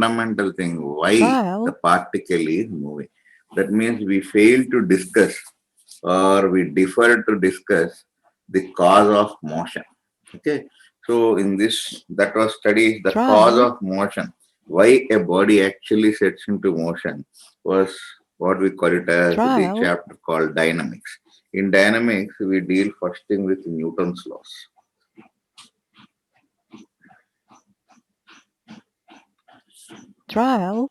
fundamental thing why Trial. the particle is moving. That means we fail to discuss or we defer to discuss the cause of motion. Okay. So in this, that was studied the cause Trial. of motion. Why a body actually sets into motion was what we call it as the Trial. chapter called dynamics. In dynamics, we deal first thing with Newton's laws. Trial.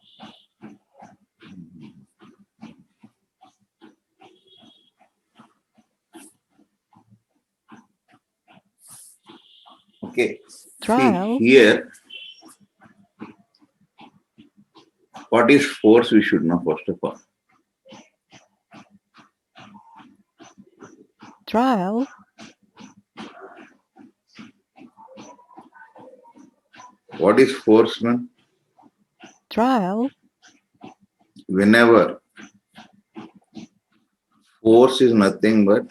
Okay. See Trial. here, what is force we should know first of all. Trial. What is force, man? Trial. Whenever force is nothing but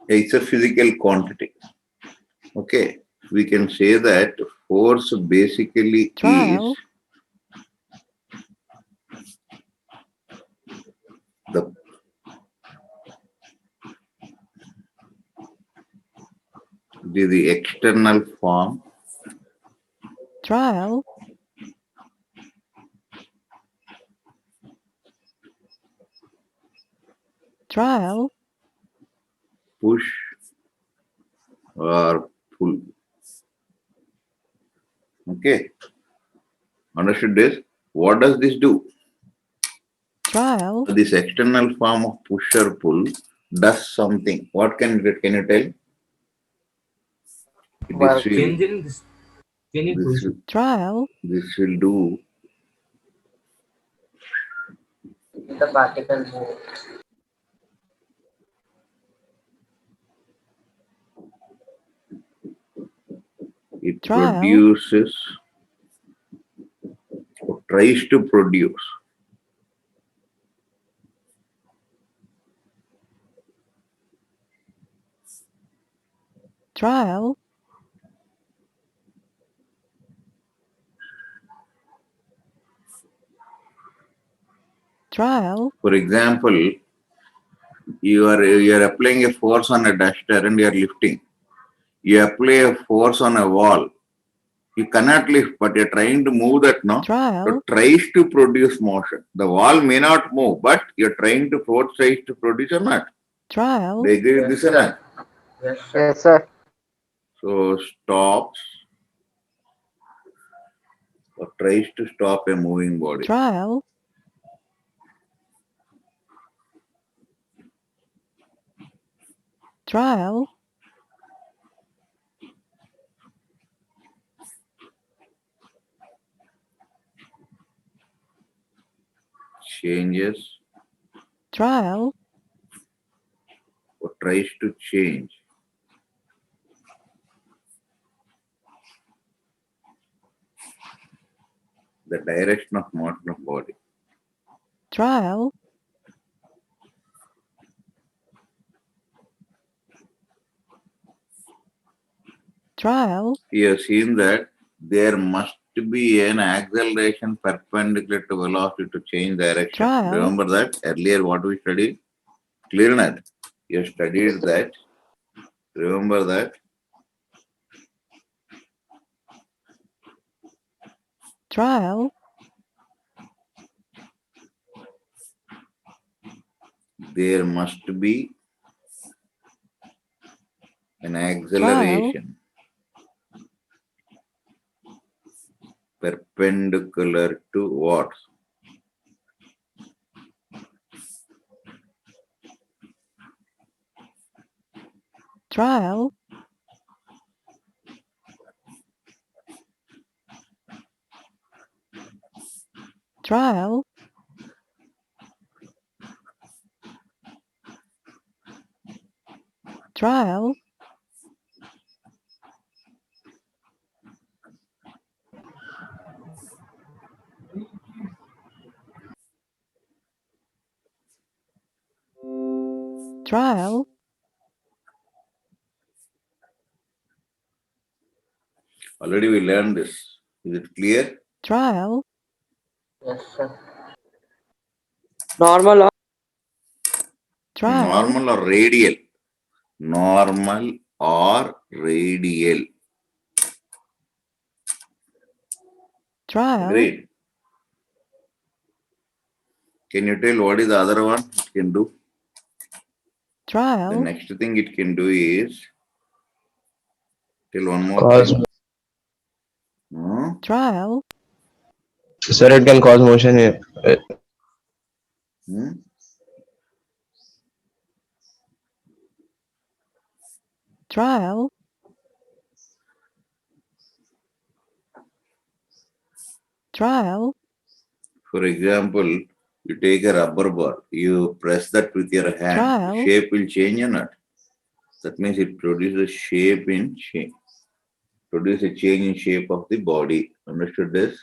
it's a physical quantity. Okay, we can say that force basically is Trial. the the external form Trial. Trial. push or pull. Okay, understood this? What does this do? Trial. This external form of push or pull does something. What can you tell? While This will changing this, can you this push will, Trial. this will do the particle move? it Trial. produces or tries to produce Trial. Trial. for example, you are applying a force on a duster and you are lifting. You apply a force on a wall. You cannot lift, but you're trying to move that now. So Trial. tries to produce motion. The wall may not move, but you're trying to force tries to produce or not. Trial. They agree with this or not? Yes, sir. Yes, sir. So stops or tries to stop a moving body. Trial. Trial. Changes Trial. or tries to change the direction of motion of body. Trial. Trial. You have seen that there must be an acceleration perpendicular to velocity to change direction. Trial. Remember that earlier what we studied? Clear enough? You studied that. Remember that? Trial. There must be an acceleration perpendicular to what? Trial. Trial. Trial. Trial. Already we learned this. Is it clear? trial, Yes, sir. Normal or trial, Normal or radial? Normal or radial? trial, Great. Can you tell what is the other one it can do? The trial, next thing it can do is, tell one more Cause, thing. Hmm? trial, sir, it can cause motion. Hmm? trial, trial, For example, you take a rubber ball, you press that with your hand, the trial, shape will change or not? That means it produces shape in shape, produce a change in shape of the body. Understood this?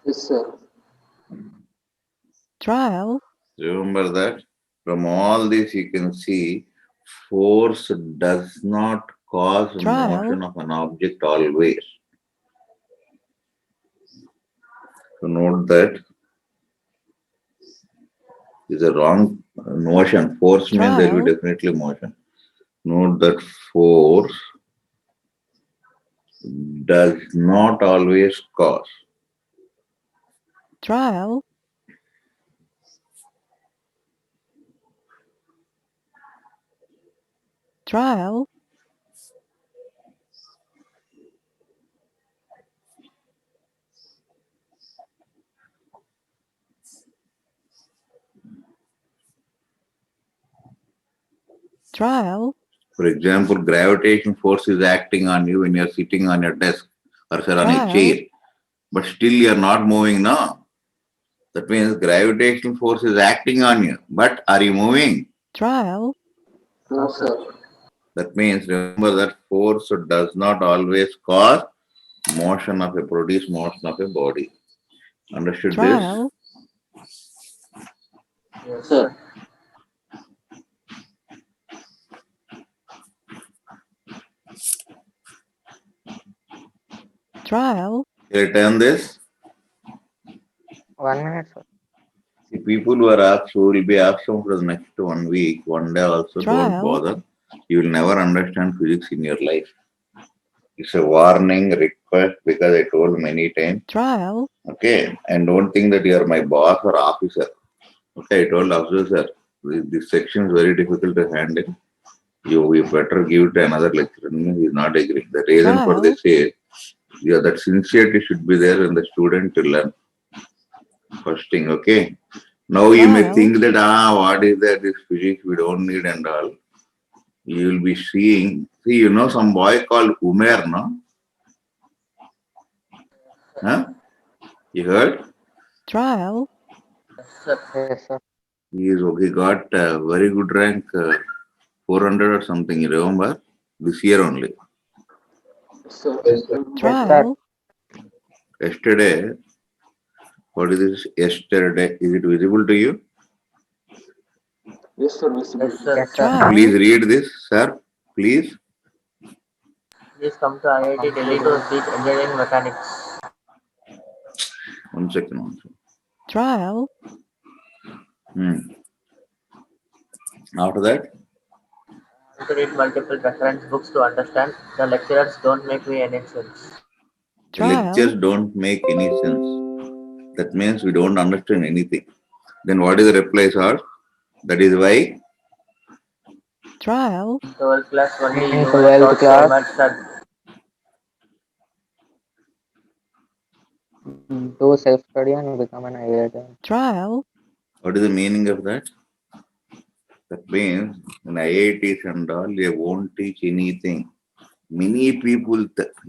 Yes, sir. trial, Remember that from all this you can see force does not cause trial, motion of an object always. So note that is a wrong notion. Force means there will be trial, definitely motion. Note that force does not always cause. trial, trial, trial, For example, gravitation force is acting on you when you are sitting on your desk or sir, on a trial, chair, but still you are not moving now. That means gravitational force is acting on you, but are you moving? trial, No, sir. That means remember that force does not always cause produce motion of a body. Understood this? trial, Yes, sir. trial, Can I turn this? 1 minute, sir. The people who are absent, who will be absent for the next 1 week, one day also, don't trial, bother. You will never understand physics in your life. It's a warning request because I told many times. trial, Okay, and don't think that you are my boss or officer. Okay, I told officer, this section is very difficult to handle. You better give it another lecturer. He is not agreeing. The reason for this is, yeah, that sincerity should be there when the student to learn. First thing, okay. Now you may trial, think that what is that? This physics we don't need and all. You will be seeing. See, you know some boy called Umer, no? Huh? You heard? trial, Yes, sir. Yes, sir. He got a very good rank, 400 or something. You remember? This year only. Sir. Yes, sir. trial, Yesterday, what is this? Yesterday, is it visible to you? Yes, sir. Yes, sir. Yes, sir. trial, Please read this, sir. Please. Please come to IIT Delhi to teach engineering mechanics. One second. One second. trial, After that, To read multiple reference books to understand. The lecturers don't make me any sense. the lectures trial, don't make any sense. That means we don't understand anything. Then what is the reply, sir? That is why trial, 12th class only you were taught so much that do self-study and become an IIT. trial, what is the meaning of that? That means in IITs and all, they won't teach anything. Many people,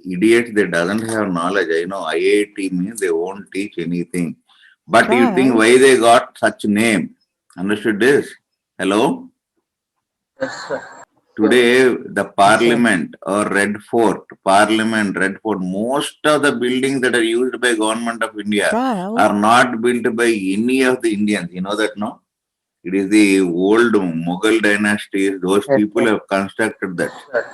idiots, they doesn't have knowledge. I know IIT means they won't teach anything. But you think trial, why they got such name? Understood this? Hello? Yes, sir. Today, the parliament or Red Fort, most of the buildings that are used by government of India trial, are not built by any of the Indians. You know that, no? It is the old Mughal dynasties. Those Yes, people sir. have constructed that. Sir.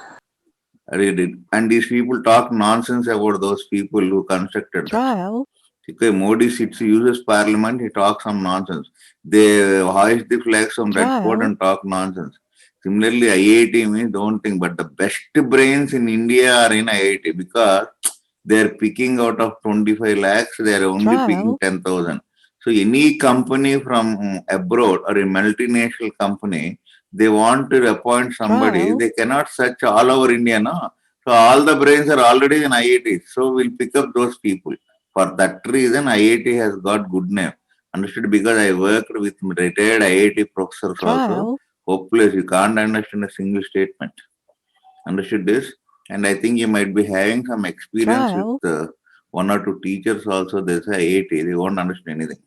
Read it. And these people talk nonsense about those people who constructed that. Trial. Okay, Modi sits, uses parliament, he talks some nonsense. They hoist the flags from Red Fort Trial. and talk nonsense. Similarly, IIT means don't think, but the best brains in India are in IIT because they're picking out of 25 lakhs, they're only picking Trial. 10,000. So any company from abroad or a multinational company, they want to appoint somebody, Trial. they cannot search all over India, no? So all the brains are already in IIT. So we'll pick up those people. For that reason, IIT has got good name. Understood? Because I worked with retired IIT professors also. Trial. Hopeless, you can't understand a single statement. Understood this? And I think you might be having some experience Trial. with one or two teachers also. They say IIT, they won't understand anything.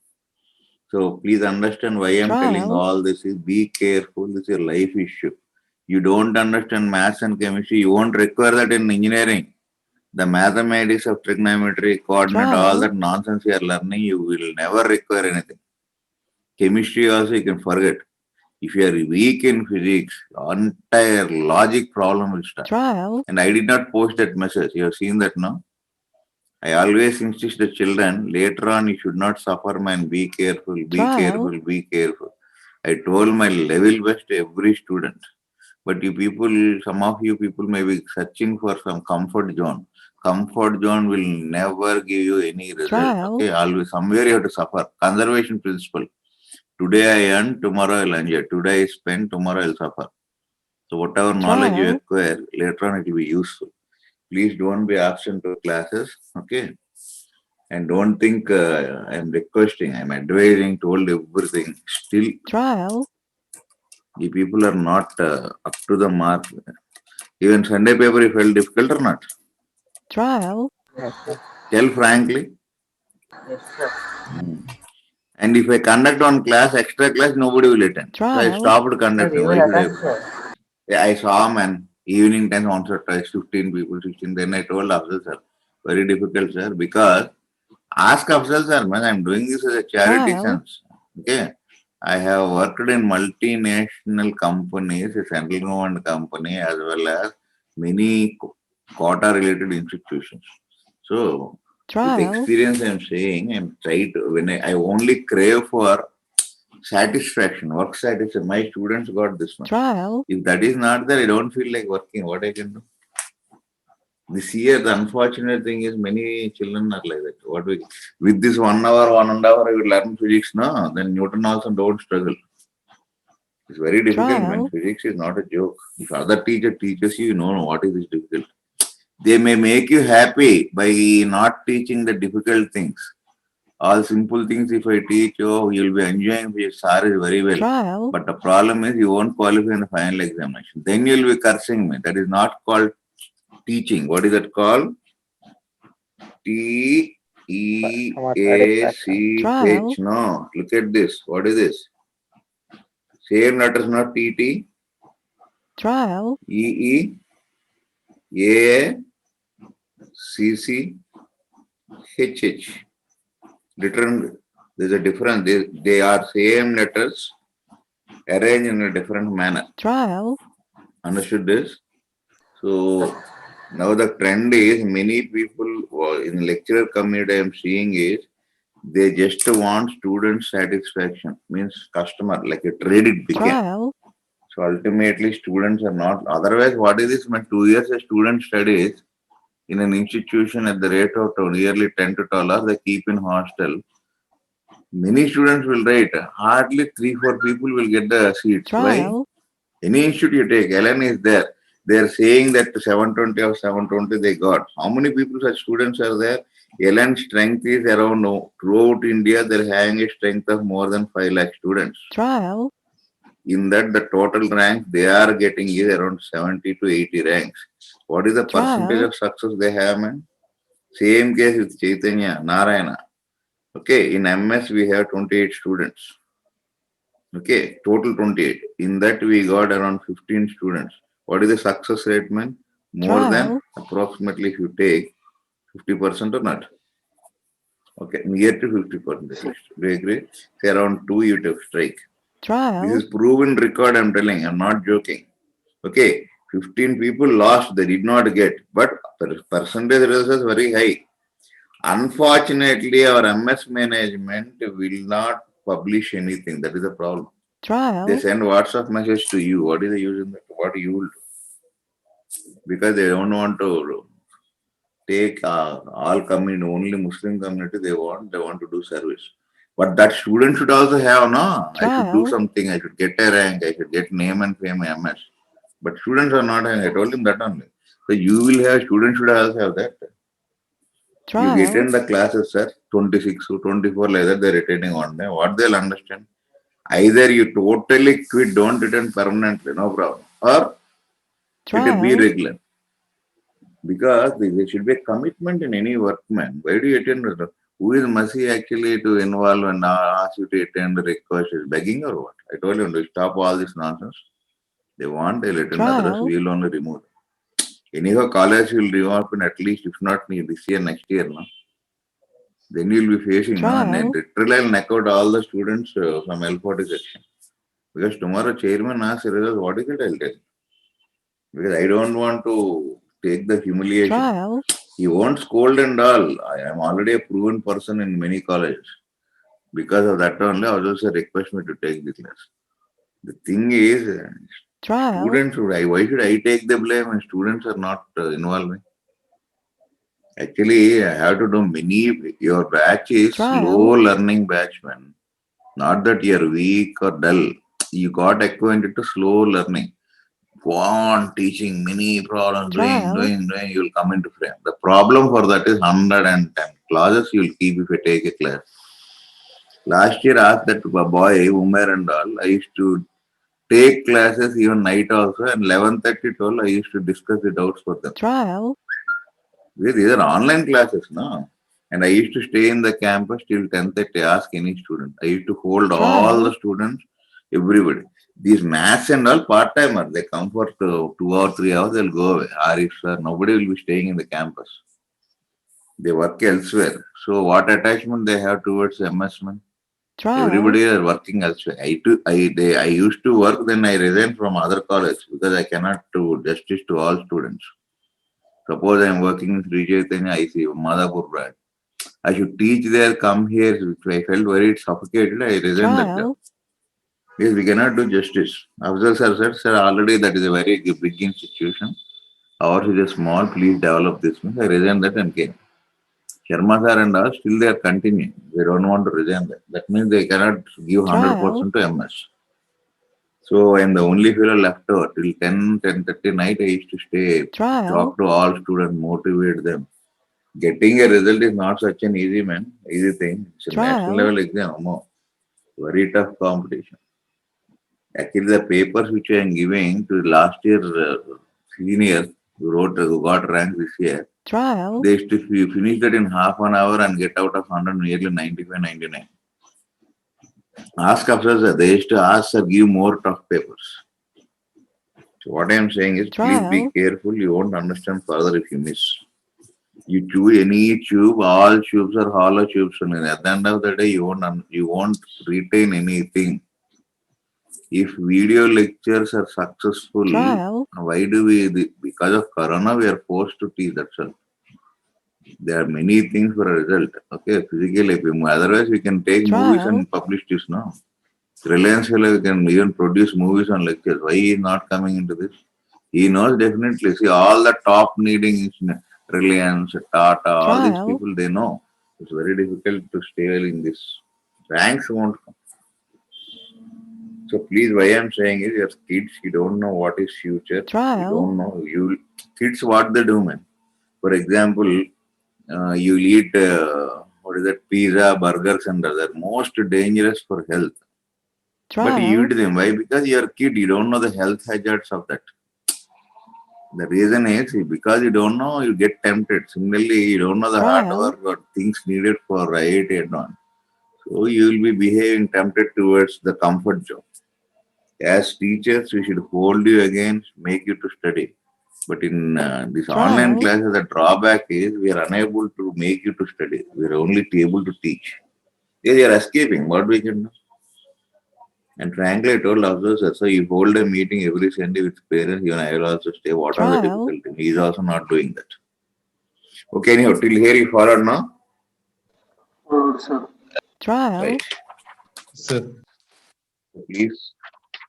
So please understand why I'm telling Trial. all this is be careful. This is a life issue. You don't understand maths and chemistry, you won't require that in engineering. The mathematics of trigonometry, coordinate, all Trial. that nonsense you are learning, you will never require anything. Chemistry also you can forget. If you are weak in physics, entire logic problem will start. Trial. And I did not post that message. You have seen that, no? I always insist the children, later on you should not suffer, man. Be careful, be Trial. careful, be careful. I told my level best to every student. But you people, some of you people may be searching for some comfort zone. Comfort zone will never give you any result. Trial. Okay, always somewhere you have to suffer. Conservation principle. Today I earn, tomorrow I'll enjoy. Today I spend, tomorrow I'll suffer. So whatever knowledge you Trial. acquire, later on it will be useful. Please don't be absent to classes. Okay. And don't think I'm requesting, I'm advising, told everything. Still, Trial. the people are not up to the mark. Even Sunday paper, you felt difficult or not? Trial. Yes, sir. Tell frankly. Yes, sir. And if I conduct one class, extra class, nobody will attend. So I Trial. stopped Sir, conducting. we Why will should I? attend, sir. Yeah, I saw man, evening time once or twice, 15 people, 16. Then I told Afzal sir, very difficult, sir, because ask Afzal sir, man, I'm doing this as a charity Trial. sense. Okay. I have worked in multinational companies, a central government company, as well as many quota related institutions. So, with Trial. experience, I'm saying, I'm trying to, when I only crave for satisfaction, work satisfaction. My students got this one. Trial. If that is not there, I don't feel like working. What I can do? This year, the unfortunate thing is many children are like that. What we with this 1 hour, 1.5 hours, I will learn physics, no? Then Newton also don't struggle. It's very difficult, man. Trial. Physics is not a joke. If other teacher teaches you, you know what is this difficult. They may make you happy by not teaching the difficult things. All simple things, if I teach you, oh, you'll be enjoying physics, sir is very well. Trial. But the problem is you won't qualify in the final examination. Then you'll be cursing me. That is not called teaching. What is that called? T E A C Trial. H. No, look at this. What is this? Same letters, not T T. Trial. E E A C C H H. Different. There's a difference. They are same letters arranged in a different manner. Trial. Understood this? So now the trend is many people in lecturer community I am seeing is they just want student satisfaction, means customer, like a trade it became. Trial. So ultimately students are not, otherwise what is this? My 2 years a student studies in an institution at the rate of nearly 10 to 12 hours, they keep in hostel. Many students will write, hardly 3-4 people will get the seats. Why? Trial. Any institute you take, LN is there. They are saying that 720 or 720 they got. How many people such students are there? LN strength is around, throughout India, they're having a strength of more than 5 lakh students. Trial. In that, the total rank they are getting is around 70 to 80 ranks. What is the percentage Trial. of success they have, man? Same case with Chaitanya, Narayana. Okay, in MS we have 28 students. Okay, total 28. In that we got around 15 students. What is the success rate, man? More than Trial. approximately if you take 50% or not. Okay, near to 50% at least. Do you agree? Say around 2 you have to strike. This Trial. is proven record, I'm telling, I'm not joking. Okay, 15 people lost, they did not get, but percentage results is very high. Unfortunately, our MS management will not publish anything. That is the problem. They trial, send WhatsApp message to you. What is the use in that? What you will do? Because they don't want to take all community, only Muslim community they want to do service. But that student should also have, no, I should do trial, something, I should get a rank, I should get name and fame MS. But students are not having, I told him that only. So you will have, students should also have that. You get trial, in the classes, sir, 26 to 24, like that, they're retaining on them. What they'll understand? Either you totally quit, don't return permanently, no problem. Or let it be trial, regular. Because there should be a commitment in any workman. Why do you attend? Who is Masi actually to involve and ask you to attend the request? Is begging or what? I told you to stop all this nonsense. They want, they'll attend, others trial, we will only remove them. Anyhow, college will reopen at least, if not this year, next year, no? Then you'll be facing, no? And then trial, literally I'll knock out all the students from L40 section. Because tomorrow chairman asks results, what is it? I'll tell. Because I don't want to take the humiliation. trial, He won't scold and all. I am already a proven person in many colleges. Because of that only, also request me to take the class. The thing is, trial, students, why should I take the blame when students are not involving? Actually, I have to do many, your batch is Trial. slow learning batch, man. Not that you're weak or dull. You got acquainted to slow learning. Go on teaching many problems, Trial. doing, you'll come into frame. The problem for that is 110 classes you'll keep if you take a class. Last year, I asked that boy, Umer and all, I used to take classes even night also, and 11:30 12, I used to discuss the doubts for them. trial, Because these are online classes, no? And I used to stay in the campus till 10:30, ask any student. I used to hold all Trial. the students, everybody. These maths and all part-timer, they come for 2 or 3 hours, they'll go away. Arif sir, nobody will be staying in the campus. They work elsewhere. So what attachment they have towards MS man? trial, Everybody is working elsewhere. I used to work, then I resigned from other college because I cannot do justice to all students. Suppose I am working in Sri Chaitanya, I see Madhapur branch. I should teach there, come here. If I felt very suffocated, I resigned that job. trial, Because we cannot do justice. Afzal sir said, sir, already that is a very big institution. Ours is a small, please develop this. I resigned that and came. Sharma sir and us, still they are continuing. They don't want to resign that. That means they cannot give 100% to MS. So I am the only fellow left over. Till 10:30 night, I used to stay, trial, talk to all students, motivate them. Getting a result is not such an easy thing. It's a Trial. national level exam. No. Very tough competition. Actually, the papers which I am giving to last year senior who got rank this year, trial, they used to finish that in half an hour and get out of 100 nearly 95, 99. Ask officers, they used to ask, sir, give more tough papers. So what I am saying is, please be Trial. careful. You won't understand further if you miss. You chew any tube, all tubes are hollow tubes. And at the end of the day, you won't retain anything. If video lectures are successful, trial, why do we? Because of Corona, we are forced to teach. That's all. There are many things for a result. Okay, physically, otherwise we can take movies Trial. and publish this now. Reliance Fellow can even produce movies on lectures. Why he is not coming into this? He knows definitely. See, all the top needing Reliance, Tata, all these Trial. people, they know. It's very difficult to stay well in this. Ranks won't come. So please, why I'm saying is, your kids, you don't know what is future. Trial. You don't know. Kids, what they do, man. For example, you eat what is that, pizza, burgers, and other most dangerous for health. But you trial, eat them. Why? Because you're a kid, you don't know the health hazards of that. The reason is because you don't know, you get tempted. Similarly, you don't know the hard Trial. work or things needed for IIT and on. So you will be behaving tempted towards the comfort zone. As teachers, we should hold you against, make you to study. But in this online Trial. classes, the drawback is we are unable to make you to study. We are only able to teach. Yes, you are escaping. What we can do? And frankly, I told also, sir, so you hold a meeting every Sunday with parents, even I will also stay. What are the Trial. difficulties? He is also not doing that. Okay, anyhow, till here you forward now? Trial. Right. Sir. Please,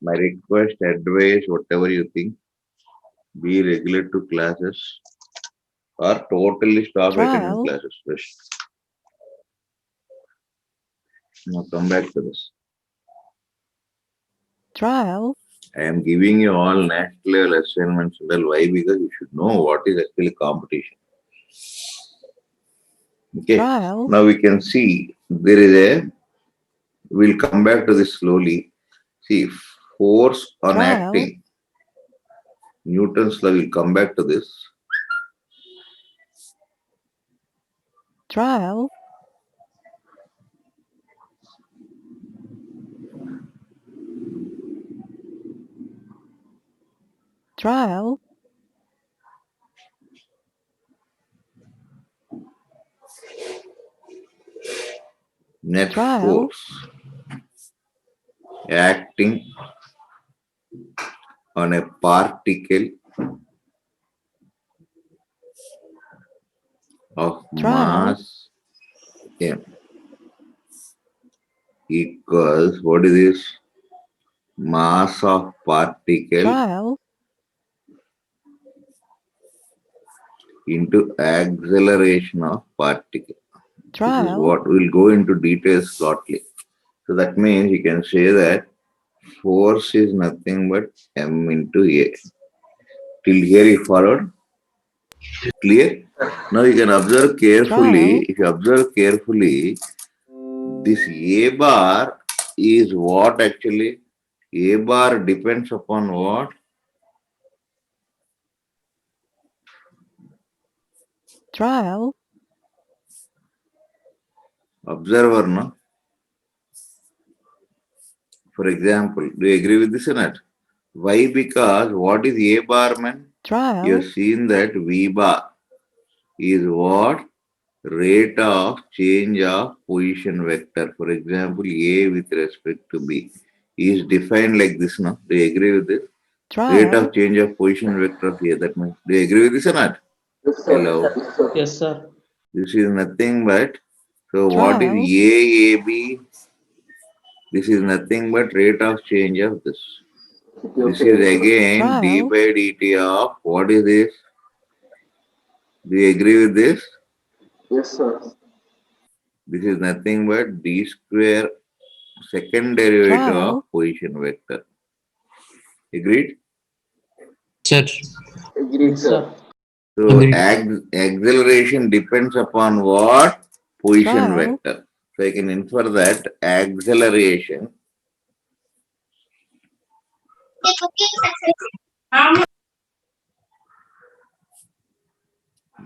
my request, advice, whatever you think, be regular to classes or totally stop attending Trial. classes. Just now come back to this. Trial. I am giving you all national level assignments. Well, why? Because you should know what is actually competition. Okay. Trial. Now we can see there is a. We'll come back to this slowly. See, force on Trial. acting. Newton's law. We'll come back to this. Trial. Trial. Net Trial. force acting on a particle of Trial. mass m equals, what is this? Mass of particle Trial. into acceleration of particle. This is Trial. what we'll go into details shortly. So that means you can say that force is nothing but m into a. Till here you followed? Clear? Now you can observe carefully. Trial. If you observe carefully, this a bar is what actually? A bar depends upon what? Trial. Observer, no? For example, do you agree with this or not? Why? Because what is A bar, man? You Trial. have seen that V bar is what? Rate of change of position vector. For example, A with respect to B is defined like this, no? Do you agree with this? Rate Trial. of change of position vector of A. That means, do you agree with this or not? Yes, sir. Hello. Yes, sir. This is nothing but, so what is Trial. AAB? This is nothing but rate of change of this. This is again d Trial. by dt of, what is this? Do you agree with this? Yes, sir. This is nothing but d square second derivative Trial. of position vector. Agreed? Sir. Agreed, Sir. So Agreed. acceleration depends upon what? Position Trial. vector. So I can infer that acceleration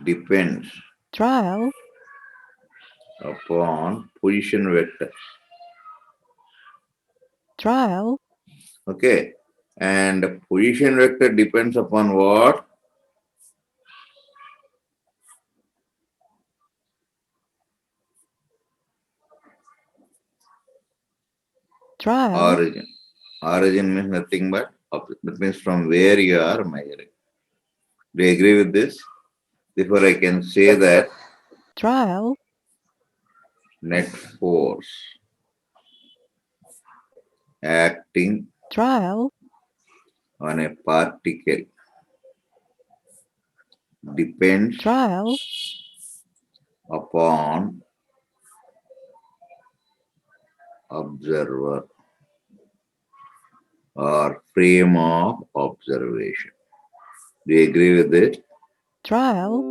depends Trial. upon position vector. Trial. Okay. And position vector depends upon what? Trial. Origin. Origin means nothing but that means from where you are measuring. Do you agree with this? Therefore, I can say that Trial. net force acting Trial. on a particle depends Trial. upon observer or frame of observation. Do you agree with it? Trial.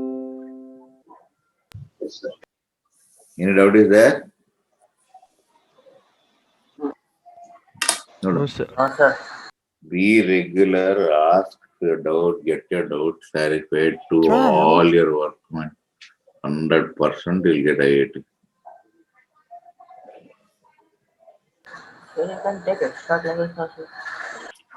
Any doubt is there? No, sir. No, sir. Be regular, ask your doubt, get your doubts clarified to Trial. all your workmen. 100% you'll get IIT. So you can take extra classes also.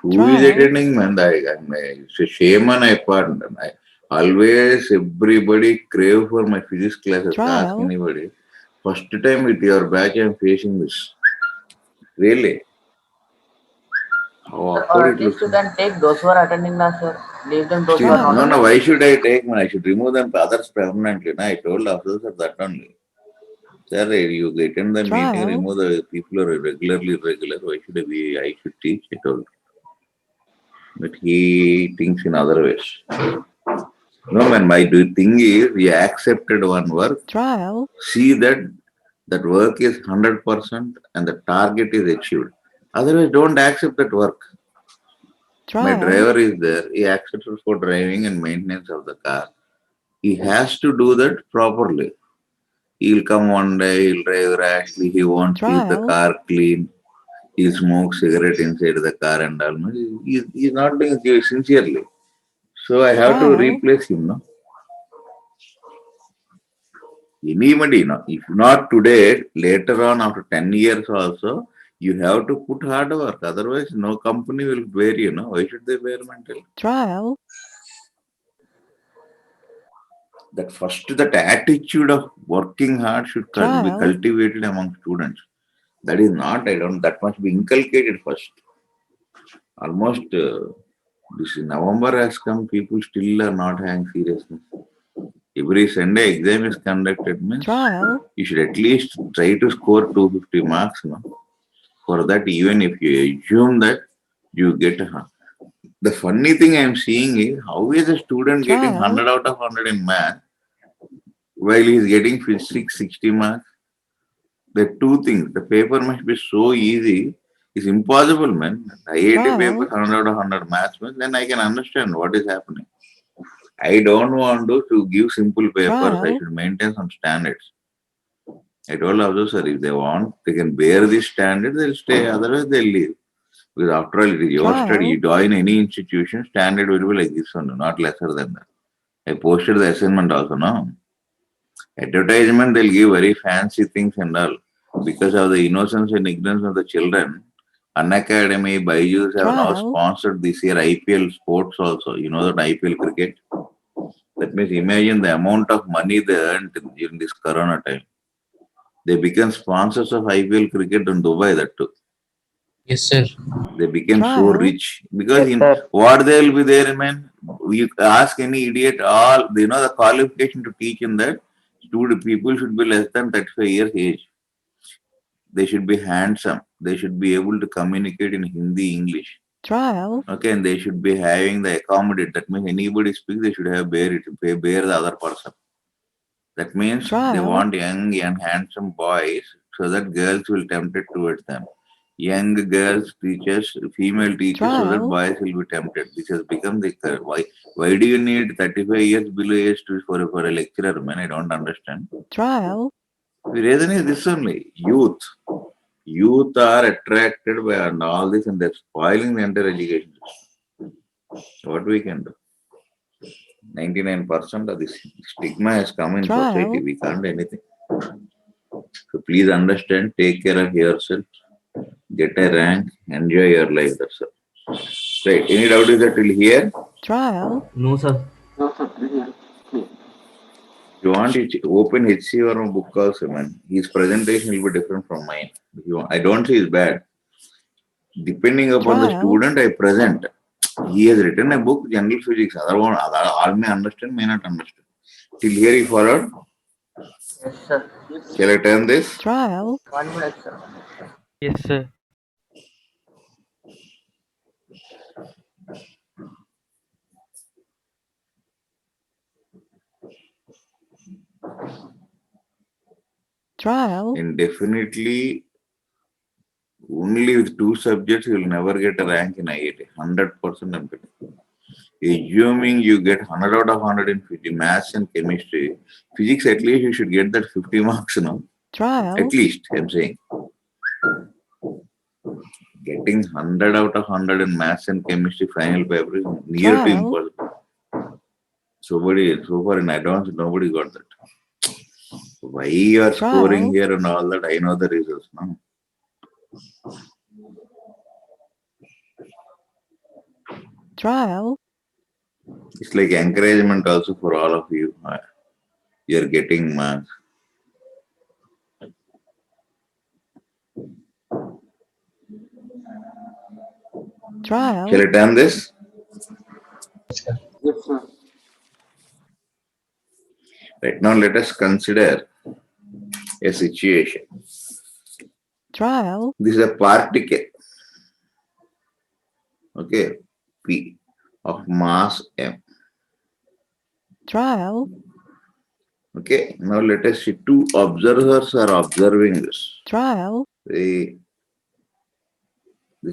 Who is Trial. attending, man? It's a shame on my part. I always, everybody crave for my physics classes. Ask Trial. anybody. First time with your batch, I'm facing this. Really? Sir, How or it at least looks. you can take those who are attending now, sir. Leave them those who are not No, no, attending. why should I take one? I should remove them others permanently. No, I told officers that only. Sir, you attend the meeting, Trial. remove the people who are regularly irregular. Why should I should teach? I told. But he thinks in other ways. No, man, my thing is, we accepted one work, Trial. see that that work is 100% and the target is achieved. Otherwise, don't accept that work. My Trial. driver is there, he accepted for driving and maintenance of the car. He has to do that properly. He'll come one day, he'll drive rashly, he won't keep the Trial. car clean, he smokes cigarette inside the car and all. He's not doing it sincerely. So I have to Trial. replace him, no? Anybody, no? If not today, later on after 10 years also, you have to put hard work. Otherwise, no company will bear you, no? Why should they bear mental? Trial. That first, that attitude of working hard should be Trial. cultivated among students. That is not, that must be inculcated first. Almost this November has come, people still are not having seriousness. Every Sunday exam is conducted means Trial. you should at least try to score 250 marks. No? For that, even if you assume that you get a. The funny thing I am seeing is how is a student getting Trial. 100 out of 100 in math while he is getting physics 60 marks? The two things. The paper must be so easy. It's impossible, man. IIT paper Trial. 100 out of 100 maths, man. Then I can understand what is happening. I don't want to give simple papers. I Trial. should maintain some standards. I told also, sir, if they want, they can bear this standard, they'll stay. Otherwise, they'll leave. Because after all, it is your study. You Trial. join any institution, standard will be like this one, not lesser than that. I posted the assignment also, no? Advertisement, they'll give very fancy things and all. Because of the innocence and ignorance of the children, Unacademy, Byju's have now Trial. sponsored this year IPL sports also. You know that IPL cricket? That means imagine the amount of money they earned during this corona time. They became sponsors of IPL cricket in Dubai, that too. Yes, sir. They became so Trial. rich. Because Yes, in sir. what they'll be there, man, you ask any idiot, all, the qualification to teach in that, student people should be less than 35 years age. They should be handsome. They should be able to communicate in Hindi, English. Trial. Okay, and they should be having the accommodate. That means anybody speaks, they should have bear the other person. That means they Trial. want young and handsome boys so that girls will tempted towards them. Young girls teachers, female teachers, so that Trial. boys will be tempted. This has become the why. Why do you need 35 years below age for a lecturer, man? I don't understand. Trial. The reason is this only: youth. Youth are attracted by and all this, and they're spoiling the entire education system. What we can do? 99% of this stigma has come in society. Trial. We can't do anything. So please understand, take care of yourself, get a rank, enjoy your life. That's all. Right. Any doubt is that till here? Trial. No, sir. If you want to open HC or a book also, man, his presentation will be different from mine. If you want, I don't say it's bad. Depending upon the Trial. student, I present. He has written a book, General Physics. Other one, all may understand, may not understand. Till here, you followed. Yes, sir. Shall I turn this? Trial. 1 minute, sir. Yes, sir. Trial. And definitely, only with two subjects, you will never get a rank in IIT. 100% I'm telling. Assuming you get 100 out of 100 in maths and chemistry, physics at least you should get that 50 marks now. Trial. At least, I'm saying. Getting 100 out of 100 in maths and chemistry final paper is near to Trial. impossible. So far in advance, nobody got that. Why you are scoring Trial. here and all that, I know the results now. Trial. It's like encouragement also for all of you. You're getting marks. trial, Shall I turn this? Yes, sir. Right now, let us consider a situation. trial, This is a particle, okay, P of mass M. trial, Okay, now let us see two observers are observing this. trial, This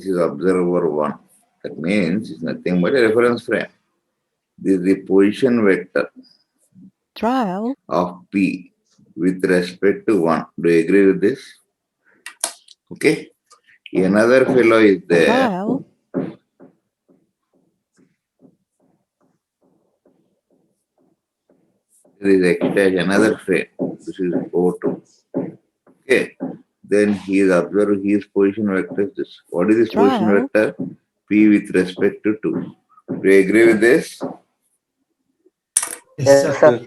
is observer 1. That means it's nothing but a reference frame. This is the position vector trial, of P with respect to 1. Do you agree with this? Okay. Another fellow is there. trial, There is another frame. This is O2. Okay. Then he is observing his position vector is this. What is this position Trial. vector? P with respect to 2. Do you agree with this? Yes, sir.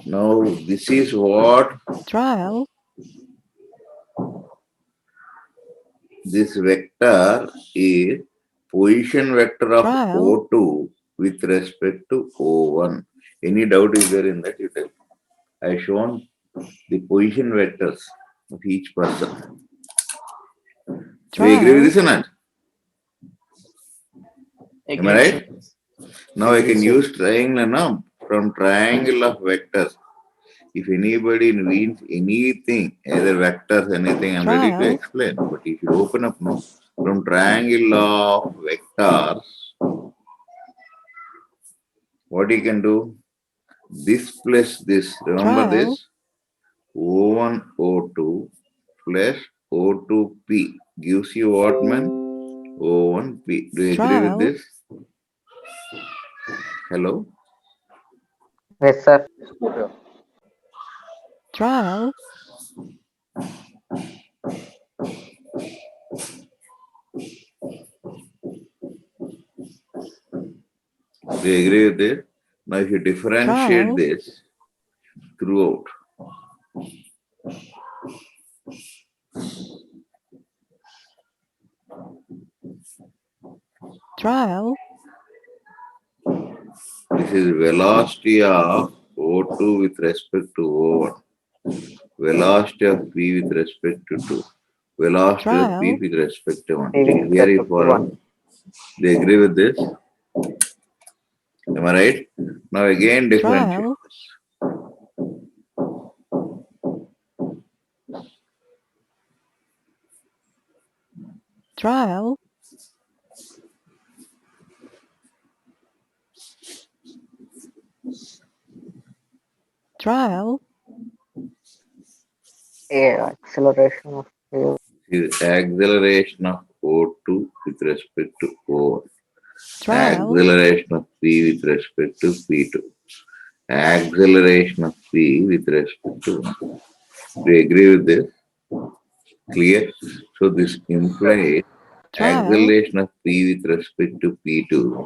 Now, this is what trial, this vector is position vector of Trial. O2 with respect to O1. Any doubt is there in that? You tell. I have shown the position vectors of each person. Do you agree with this or not? Am I right? Now I can use triangle now. From triangle of vectors. If anybody needs anything, either vectors, anything, I'm ready to Trial. explain. But if you open up now, from triangle of vectors, what you can do? This plus this, remember Trial. this? O1, O2 plus O2P gives you what, man? O1P. Do you agree Trial. with this? Hello? Yes, sir. trial, Do you agree with this? Now if you differentiate Trial. this throughout, trial, this is velocity of O2 with respect to O1, velocity of P with respect to 2, velocity of P Trial. with respect to 1. P with Here you respect to follow. 1. They agree with this? Am I right? Now again differentiate Trial. this. trial, trial, Yeah, acceleration of wave. This is acceleration of O2 with respect to O1. trial, Acceleration of P with respect to P2. Acceleration of P with respect to 1. Do you agree with this? Clear? So this implies trial, acceleration of P with respect to P2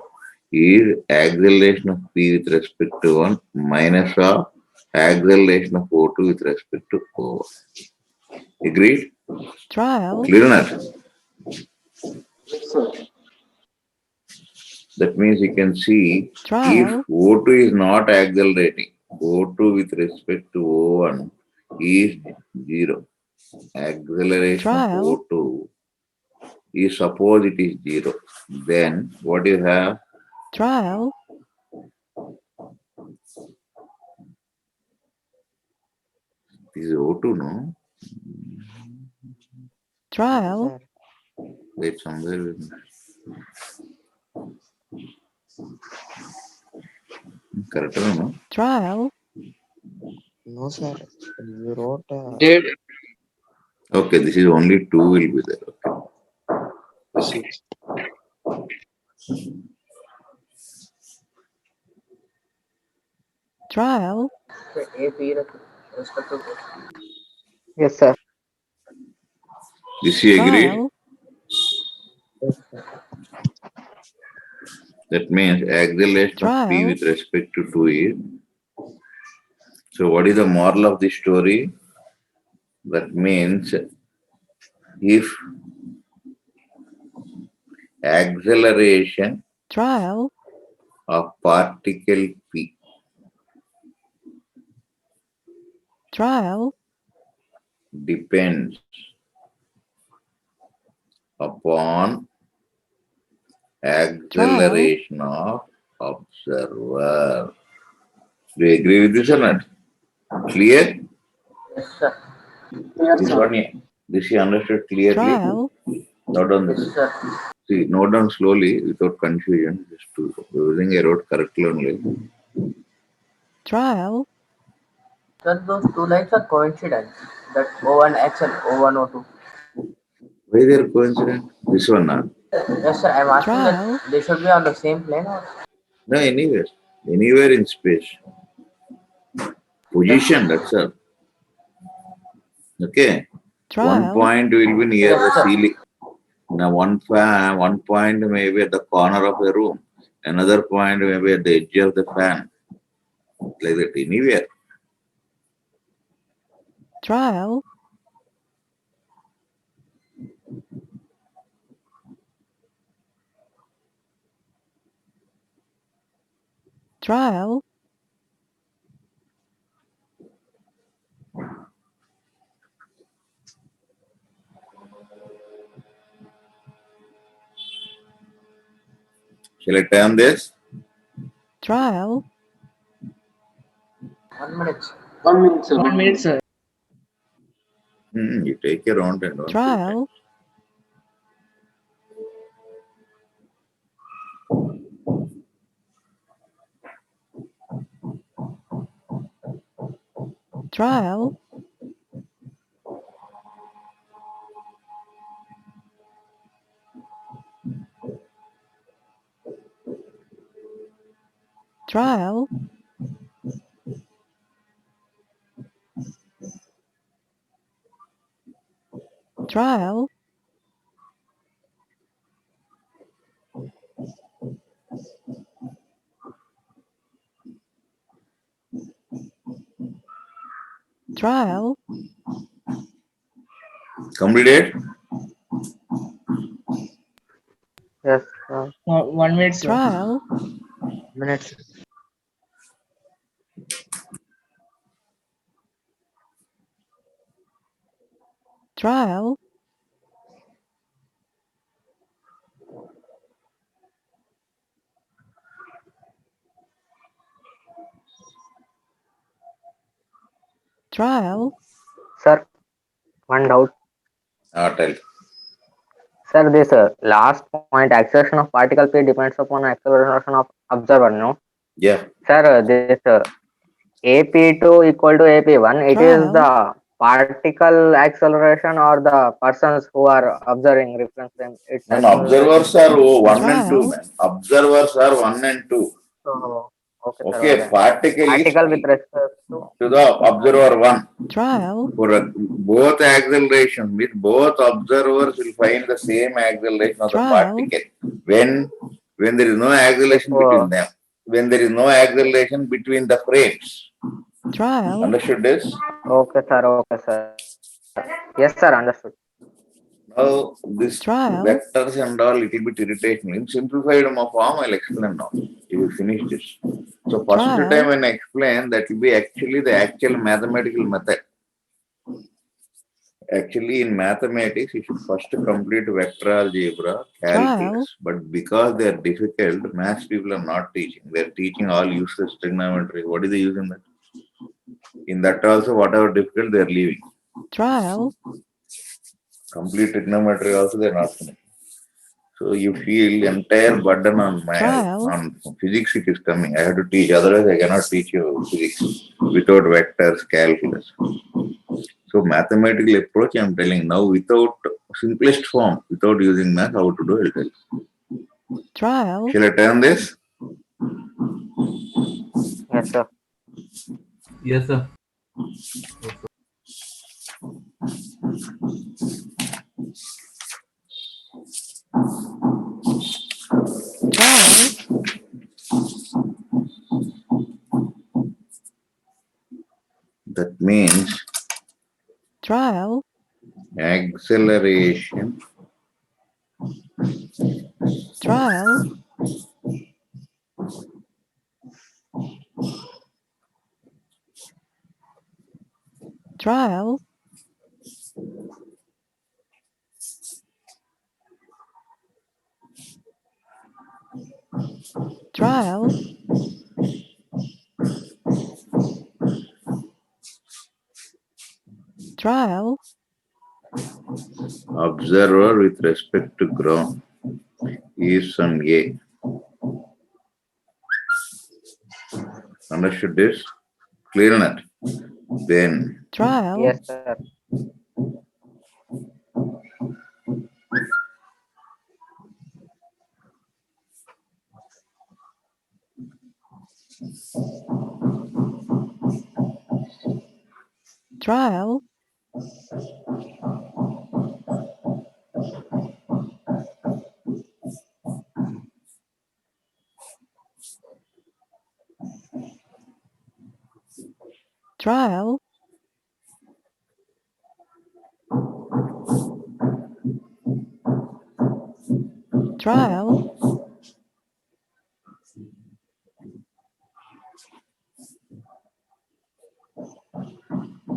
is acceleration of P with respect to 1 minus of acceleration of O2 with respect to O1. Agreed? trial, Clear or not? Yes, sir. That means you can see if trial, O2 is not accelerating, O2 with respect to O1 is 0. Acceleration Trial. of O2 is suppose it is 0. Then what you have? trial, This is O2, no? trial, Wait, somewhere. Correct, no? trial, No, sir. You wrote. Did Okay, this is only 2 will be there. Okay. 6. trial, AP respect to. Yes, sir. This you agree? trial, That means acceleration of P Trial. with respect to 2 is. So what is the moral of this story? That means if acceleration trial, of particle P. trial, Depends upon acceleration of observer. Do you agree with this or not? Clear? Yes, sir. Clear, This sir. one, this you understood clearly? trial, Note down Yes, this. sir. See, note down slowly without confusion. Just to using a road correctly only. trial, Sir, those two lines are coincident. That O1X and O1O2. Why they are coincident? This one, nah? Yes, sir. I'm asking trial, that they should be on the same plane or No, anywhere. Anywhere in space. Position, that's all. Okay. One trial, point will be near the Yes, sir. ceiling. Now one point may be at the corner of a room. Another point may be at the edge of the fan. Like that, anywhere. trial, trial, Shall I turn this? trial, 1 minute. 1 minute, sir. 1 minute, sir. You take your own time. Don't feel bad. trial, trial, trial, trial, trial, Completed? Yes, sir. 1 minute, sir. trial, Minutes. trial, trial, Sir, one doubt. Tell. Sir, this last point, acceleration of particle P depends upon acceleration of observer, no? Yeah. Sir, this AP2 equal to AP1, it is trial, the particle acceleration or the persons who are observing reference frame, its And observers acceleration? are 1 and 2, trial, man. Observers are 1 and 2. So, okay, sir, Okay, okay. particle is Particle with P respect to to the observer 1. trial, For both acceleration, with both observers will find the same acceleration of the trial, particle. When there is no acceleration between them. When there is no acceleration between the frames. trial, Understood this? okay, sir, okay, sir. Yes, sir, understood. Now, this trial, vectors and all little bit irritating. In simplified form, I'll explain now. You will finish this. So, first Trial. time when I explain, that will be actually the actual mathematical method. Actually, in mathematics, you should first complete vector algebra, calculus. But because they are difficult, maths people are not teaching. They are teaching all useless trigonometry. What is the use in that? In that also, whatever difficult, they are leaving. trial, Complete trigonometry also, they are not finishing. So you feel entire burden on on physics it is coming. I have to teach, otherwise I cannot teach you physics without vectors, calculus. So mathematical approach I am telling now without simplest form, without using math, how to do it. trial, Shall I turn this? Yes, sir. Yes, sir. trial, That means trial, acceleration trial, trial, trial, trial, Observer with respect to ground is some A. Understood this? Clear enough? Then trial, Yes, sir. trial, trial, trial,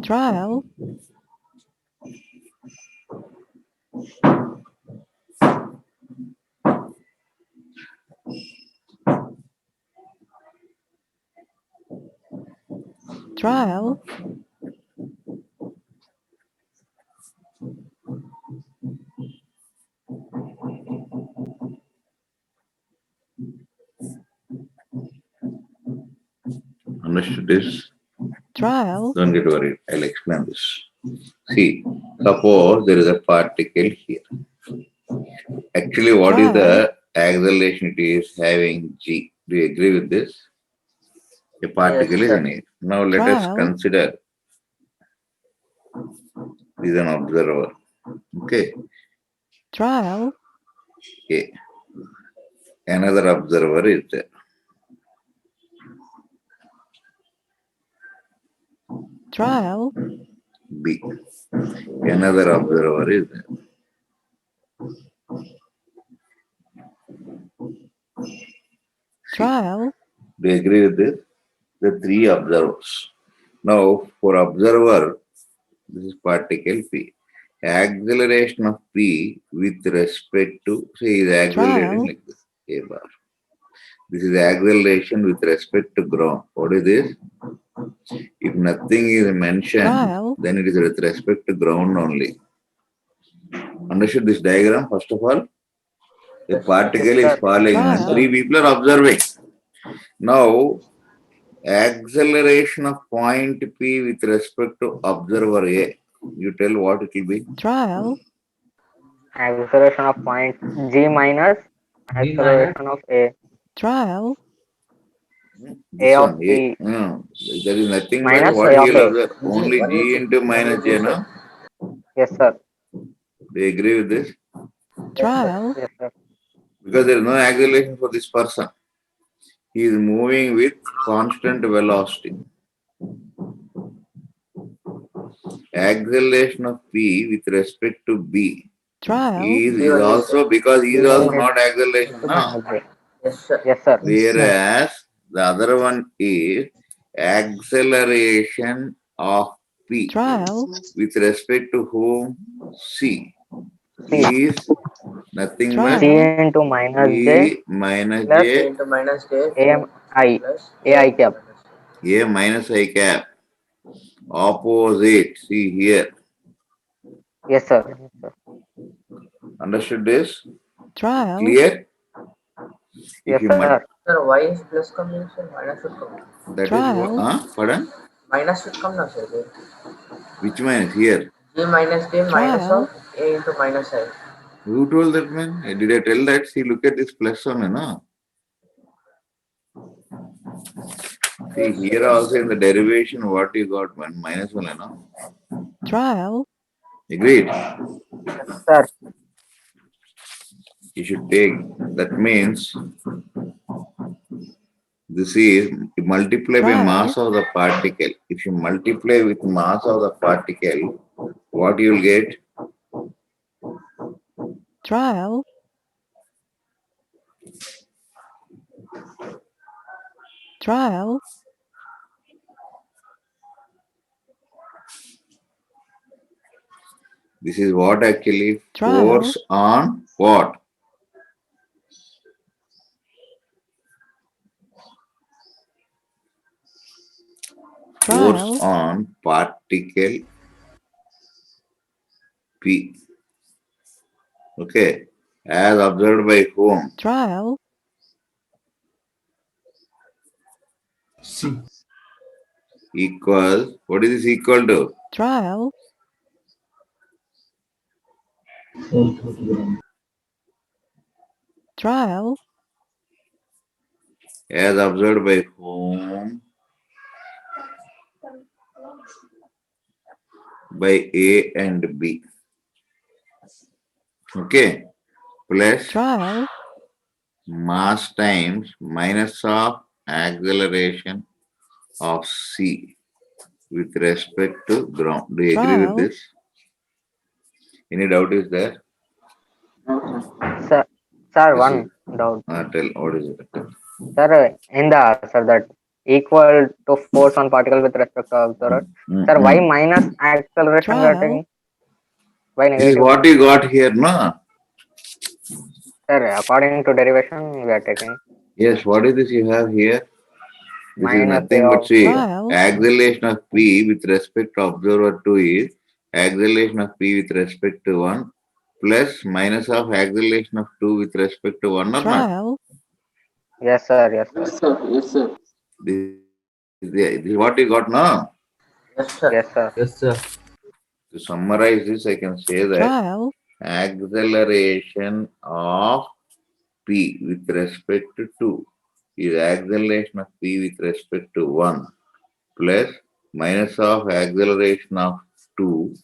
trial, trial, understood this? trial, Don't get worried. I'll explain this. See, suppose there is a particle here. Actually, what is the acceleration it is having G? Do you agree with this? A particle is sir. in it. Now let us Trial. consider this is an observer. Okay. trial, A. Another observer is there. trial, B. Another observer is there. trial, Do you agree with this? The three observers. Now, for observer, this is particle P. Acceleration of P with respect to, say, is accelerating Trial. like this. A bar. This is acceleration with respect to ground. What is this? If nothing is mentioned, trial, then it is with respect to ground only. Understood this diagram, first of all? The particle is Sir. falling. Trial. Three people are observing. Now, acceleration of point P with respect to observer A. You tell what it will be. trial, Acceleration of point G minus acceleration of A. trial, This A of one, A. P No, there is nothing but minus what A he of will A. observe. Only G into minus J, no? Yes, sir. Do you agree with this? trial, Yes, sir. Because there is no acceleration for this person. He is moving with constant velocity. Acceleration of P with respect to B trial, is also because he is also not acceleration, no? Yes, sir. Yes, sir. Whereas the other one is acceleration of P trial, with respect to whom? C C. is nothing Trial. but C into minus J E minus plus A J, into minus J AI. plus AI cap. A minus I cap. Opposite. See here. Yes, sir. Yes, sir. Understood this? trial, Clear? Yes, you sir. Sir, why is plus combination? Minus should come. that is Trial. what? Pardon? Minus should come now, sir. Which minus? Here. G minus J minus Trial. of A into minus I. Who told that man? Did I tell that? See, look at this plus one, no? See, here also in the derivation, what you got? One minus one, no? trial, Agreed? Sir. You should take. That means this is you multiply by Trial. mass of the particle. If you multiply with mass of the particle, what you will get? trial, trial, This is what actually Trial. force on what? Force trial, on particle P. Okay. As observed by whom? trial, C. Equals, what is this equal to? trial, trial, As observed by whom? By A and B. Okay. Plus trial, mass times minus of acceleration of C with respect to ground. Do you agree with Trial. this? Any doubt is there? No, sir. Sir, This one is- doubt. Tell, what is it? Sir, in the sir that equal to force on particle with respect to observer. Sir, why minus acceleration we are Trial. taking? Why This is negative? what you got here, no? Sir, according to derivation we are taking Yes, what is this you have here? This is minus nothing A but of see, Trial. acceleration of P with respect to observer 2 is acceleration of P with respect to 1 plus minus of acceleration of 2 with respect to 1 or not? trial, yes sir, yes sir, Yes, sir. Yes, sir. This is what you got now. Yes, sir. yes sir, Yes, sir. To summarize this, I can say that trial, acceleration of P with respect to 2 is acceleration of P with respect to 1 plus minus of acceleration of 2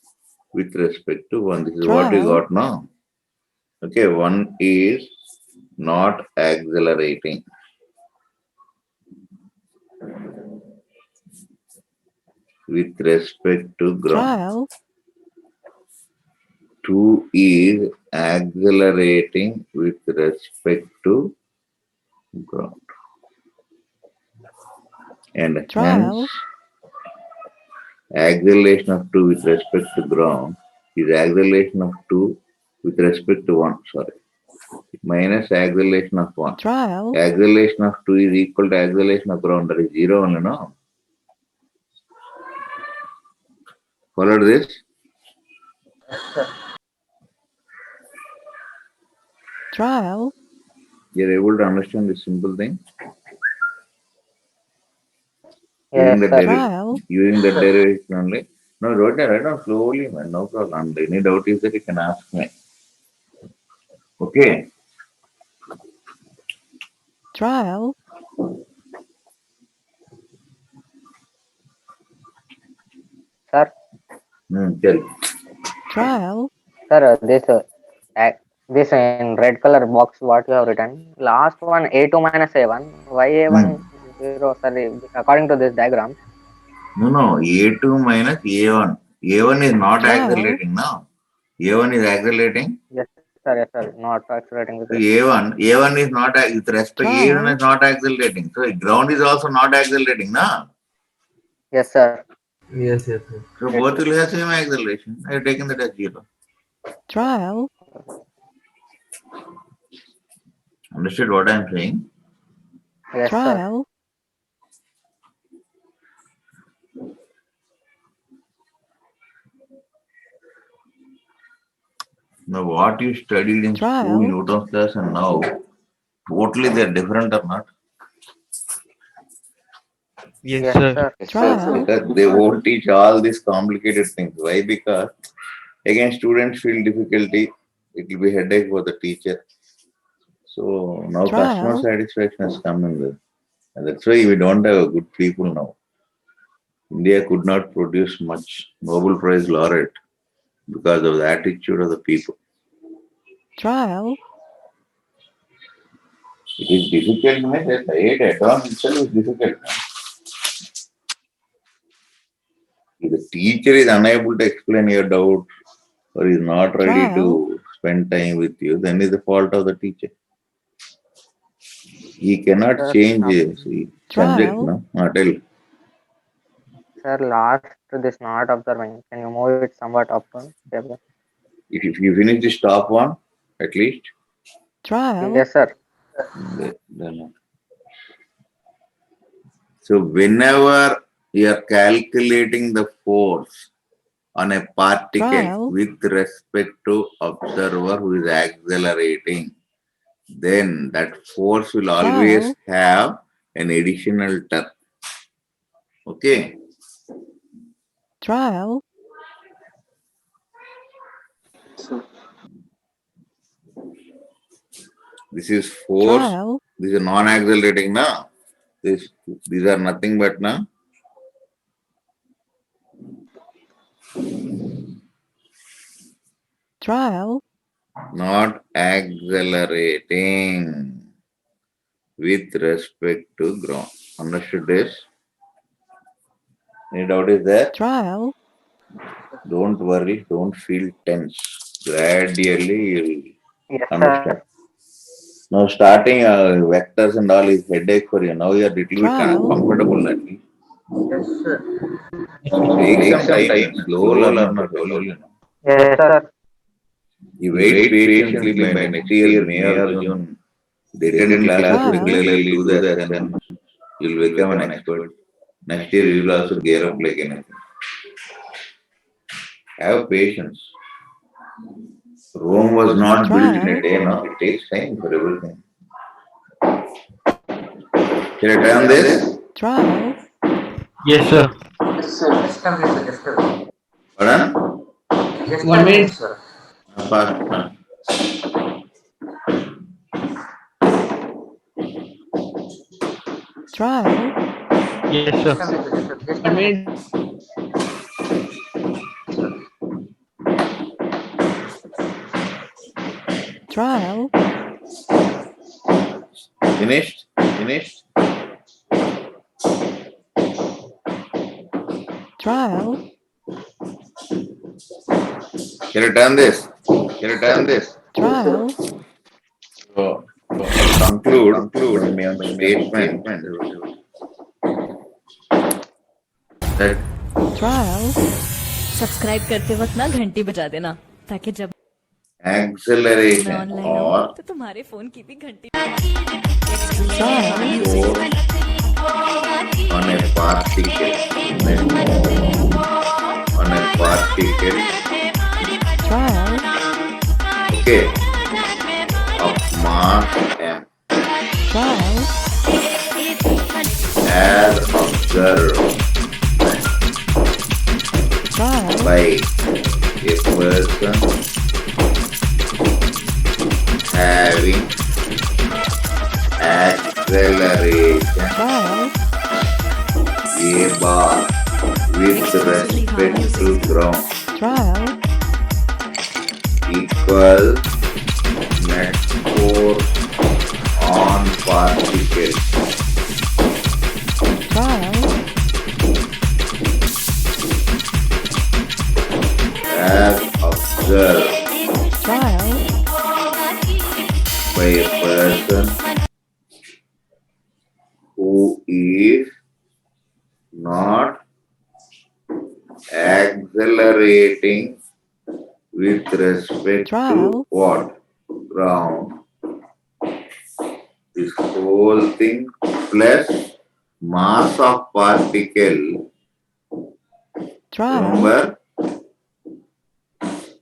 with respect to 1. This is what we Trial. got now. Okay, 1 is not accelerating. With respect to ground. trial, 2 is accelerating with respect to ground. And Trial. hence, acceleration of 2 with respect to ground is acceleration of 2 with respect to 1, sorry, minus acceleration of 1. trial, Acceleration of 2 is equal to acceleration of ground, that is 0 only, no? Followed this? Yes, sir. trial, You're able to understand this simple thing? yes Using the sir, trial, using the derivation only. No, write down slowly, man. No problem. Any doubt is that you can ask me. Okay. trial, sir, Tell. trial, sir, ac- this in red color box what you have written, last one A2 minus A1, why A1 0 sir, according to this diagram. No. A2 minus A1. A1 is not Trial. accelerating now. A1 is accelerating. Yes sir, not accelerating with So respect. A1 is not with respect. Trial. A1 is not accelerating. So ground is also not accelerating now. Yes sir, Yes, yes, sir. So both will have same acceleration. I have taken that as 0. trial, Understood what I am saying? yes sir, trial, Now what you studied in Trial. school, Newton's class, and now totally they are different or not? yes sir, trial, Because they won't teach all these complicated things. Why? Because again students feel difficulty. It will be headache for the teacher. So now customer Trial. satisfaction has come in there. And that's why we don't have good people now. India could not produce much Nobel Prize laureate because of the attitude of the people. trial, It is difficult, man. The 8 atom itself is difficult. If the teacher is unable to explain your doubt or is not ready Trial. to spend time with you, then it's the fault of the teacher. He cannot Sir, change some- subject, Trial. no? Tell. Sir, last this not observing. Can you move it somewhat up? If you finish the stop one, at least. Trial. Yes, sir. Then. So whenever you are calculating the force on a particle Trial. with respect to observer who is accelerating, then that force will always Trial. have an additional term. Okay. Trial. Sir. This is force. Trial. This is non-accelerating now. These are nothing but now. Trial. Not accelerating with respect to ground. Understood this? Any doubt is there? Trial. Don't worry, don't feel tense. Gradually you'll Yes, understand. sir. Now starting vectors and all is headache for you. Now you are little bit Trial. comfortable at least. Yes, sir. Take some time, slow learner, fellow, you know. Yes, sir. You wait patiently by next year, May or June. The written class Trial. regularly do that, then you'll become an expert. Next year you will also gear up like anything. Have patience. Rome was not built in a day, no. It takes time for everything. Can I turn this? Trial. Yes, sir. Yes, sir. Just a minute, sir. Just a minute. Pardon? Just 1 a minute, minute. sir. Fast. Trial. Yes, Just a sir. minute, sir. Just a 1 minute. minute. Trial. Finished? Finished? Trial. Can I turn this? Can I turn this? Trial. So, conclude my statement that Trial. Subscribe करते वक्त ना घंटी बजा देना ताकि जब मैं acceleration online or आऊँ तो तुम्हारे फोन की भी घंटी Trial. on a particle Trial. okay of mass m Trial. as observed Trial. by a person having acceleration Trial. a bar with respect to ground Trial. equals net force on particle Trial. as observed Trial. by a person who is not accelerating with respect Trial. to what? Ground. This whole thing plus mass of particle, Trial. remember,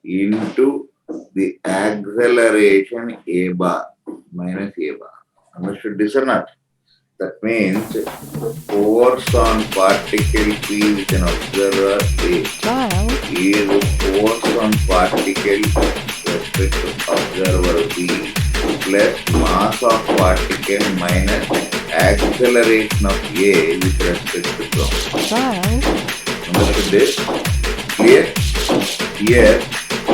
into the acceleration a bar minus a bar. Understood this or not? That means force on particle P with an observer A Trial. is force on particle with respect to observer B plus mass of particle minus acceleration of A with respect to ground. Trial. Understood this? Clear? Here A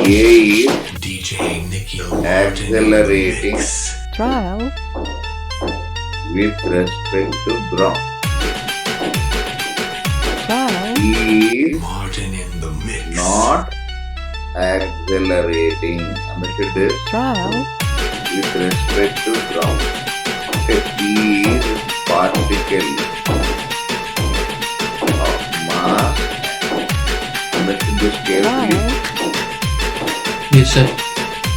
is accelerating Trial. with respect to ground. Trial. E is not accelerating. Understood this? Trial. With respect to ground. P is particle of mass. Understood this carefully? trial, Yes, sir.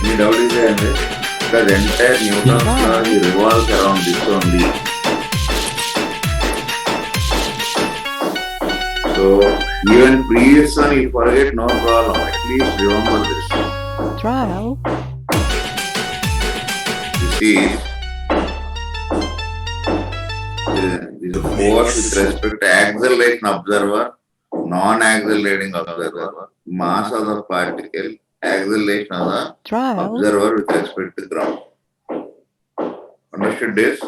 Any doubt is there? Because entire Newton's law revolves around this only. So even previous one you forget, no problem. At least remember this. trial, This is a force with respect to acceleration observer, non-accelerating observer, mass of the particle, acceleration of the trial, observer with respect to ground. Understood this?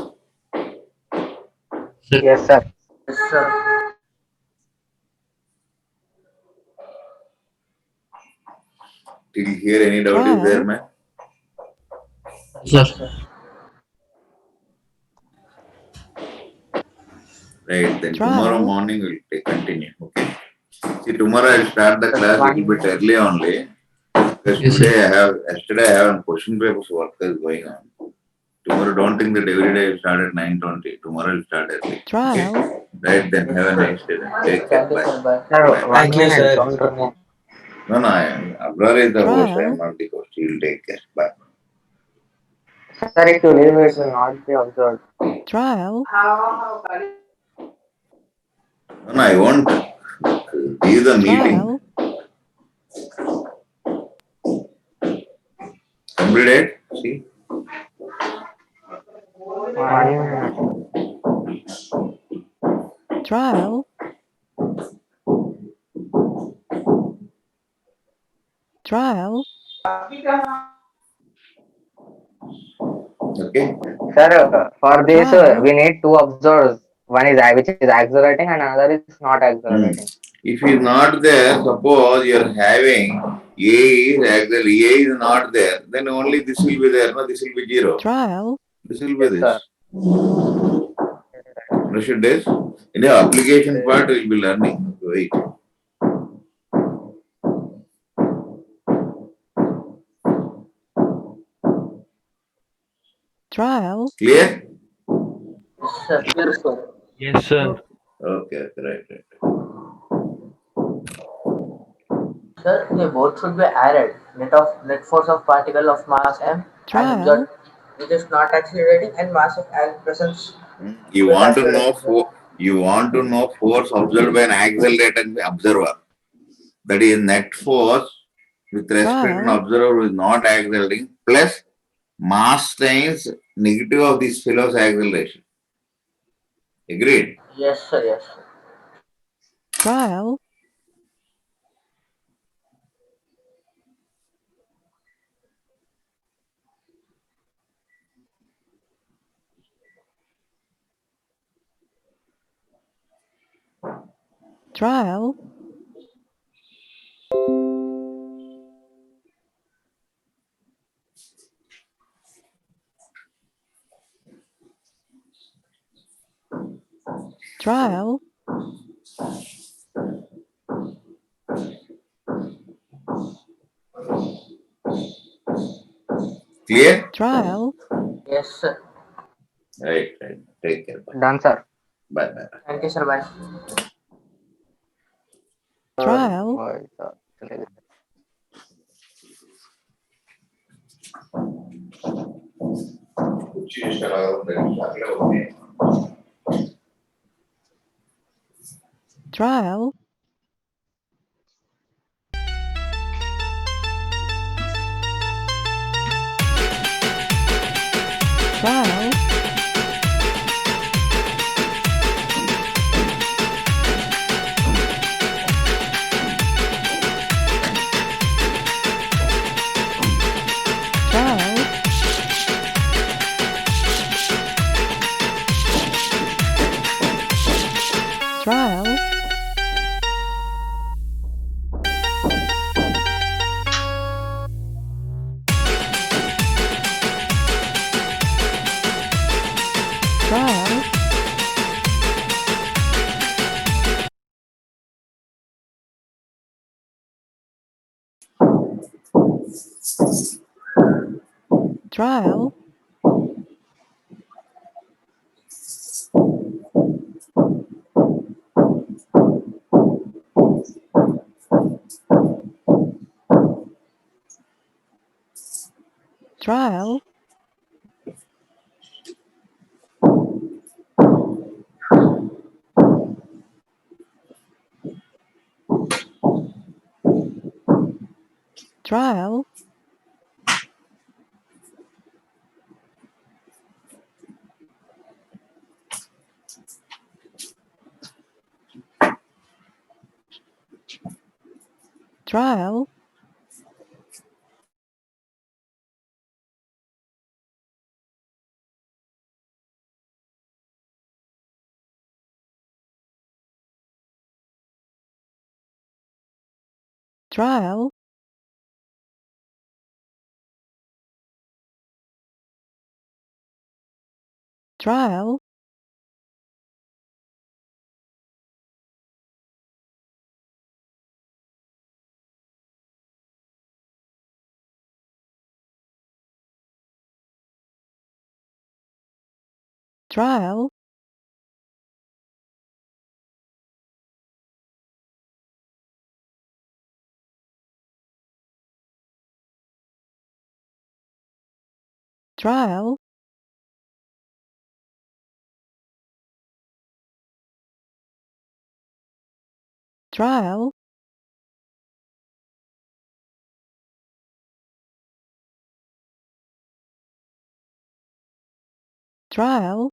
Yes, sir. Yes, sir. Till here any doubt is there, man? Sir. Right, then Trial. tomorrow morning we'll continue. Okay. See, tomorrow I'll start the class a little bit early only. Because Yes, sir. yesterday I have a question papers work is going on. Tomorrow don't think that every day will start at 9:20. Tomorrow will start early. trial, Right then, have a nice day then. Take care. Thank you, Bye. sir. Bye. Sir, Bye. 1 minute. Don't remove. No, Abrar is the host. I Trial. am not the host. He will take care. Bye. Sir, if you leave it, will not be observed. trial, No, I won't. This is the meeting. trial, Completed? See? 1 minute. trial, trial, Okay. Sir, for this, Trial. we need two observers. One is which is accelerating and another is not accelerating. If he is not there, suppose you are having A is not there, then only this will be there. No, this will be 0. trial, This will be Yes, sir. this. Understood this? In the application part, we will be learning. Wait. trial, Clear? Yes, sir. Yes, sir. Yes, sir. Okay, right. Sir, they both should be added. Net force of particle of mass m and trial, z, which is not accelerating, and mass of presence. You want to know force observed by an accelerating observer. That is net force with respect to an Trial. observer who is not accelerating plus mass times negative of this fellow's acceleration. Agreed? Yes, sir. Yes, sir. trial, trial, trial, Clear? trial, Yes, sir. Right. Take care. Bye. Done, sir. Bye. Thank you, sir. Bye. trial, trial, trial, trial, trial, trial, trial, trial, trial, trial, trial, trial, trial, trial, trial, trial,